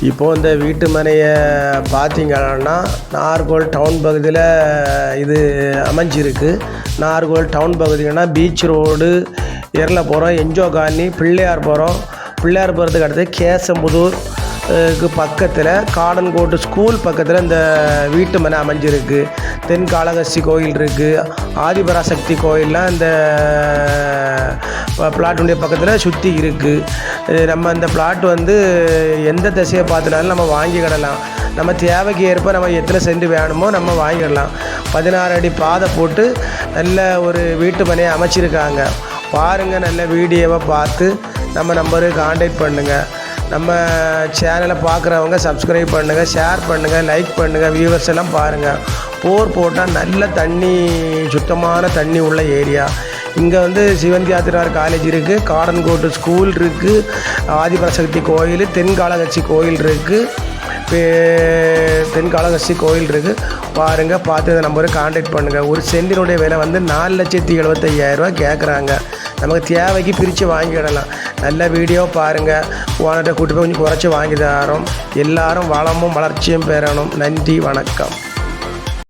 இப்போது இந்த வீட்டு மனையை பார்த்தீங்கன்னா நாகர்கோவில் டவுன் பகுதியில் இது அமைஞ்சிருக்கு. நாகர்கோவில் டவுன் பகுதின்னா beach road, Erlapuram, NGO colony, பிள்ளையார்புரத்துக்கு அடுத்து கேசம்புதூர் பக்கத்தில் காடன்கோட்டு ஸ்கூல் பக்கத்தில் இந்த வீட்டு மனை அமைஞ்சிருக்கு. தென்காளஹஸ்தி கோயில் இருக்குது, ஆதிபராசக்தி கோயிலெலாம் இந்த பிளாட்டுடைய பக்கத்தில் சுற்றி இருக்குது. நம்ம இந்த பிளாட் எந்த திசையை பார்த்துனாலும் நம்ம வாங்கிக்கிடலாம். நம்ம தேவைக்கு ஏற்ப நம்ம எத்தனை சென்ட் வேணுமோ நம்ம வாங்கிடலாம். 16 அடி பாதை போட்டு நல்ல ஒரு வீட்டு மனையை அமைச்சிருக்காங்க. பாருங்கள், நல்ல வீடியோவை பார்த்து நம்ம நம்பருக்கு கான்டாக்ட் பண்ணுங்கள். நம்ம சேனலை பார்க்குறவங்க சப்ஸ்கிரைப் பண்ணுங்கள், ஷேர் பண்ணுங்கள், லைக் பண்ணுங்கள். வியூவர்ஸ் எல்லாம் பாருங்கள். போர் போட்டால் நல்ல தண்ணி, சுத்தமான தண்ணி உள்ள ஏரியா. இங்கே சிவந்தி ஆத்திரார் காலேஜ் இருக்குது, காடன்கோட்டு ஸ்கூல் இருக்குது, ஆதிபராசக்தி கோயில், தென்காளஹஸ்தி கோயில் இருக்குது, தென்காளஹஸ்தி கோயில் இருக்குது. பாருங்கள், பார்த்து இந்த நம்பருக்கு கான்டாக்ட் பண்ணுங்கள். ஒரு சென்டினுடைய விலை 4,75,000 கேட்குறாங்க. நமக்கு தேவைக்கு பிரித்து வாங்கிடலாம். நல்ல வீடியோ பாருங்கள். ஓனர்கிட்ட கூட்டி போய் கொஞ்சம் குறைச்சி வாங்கி தரோம். எல்லாரும் வளமும் வளர்ச்சியும் பெறணும். நன்றி, வணக்கம்.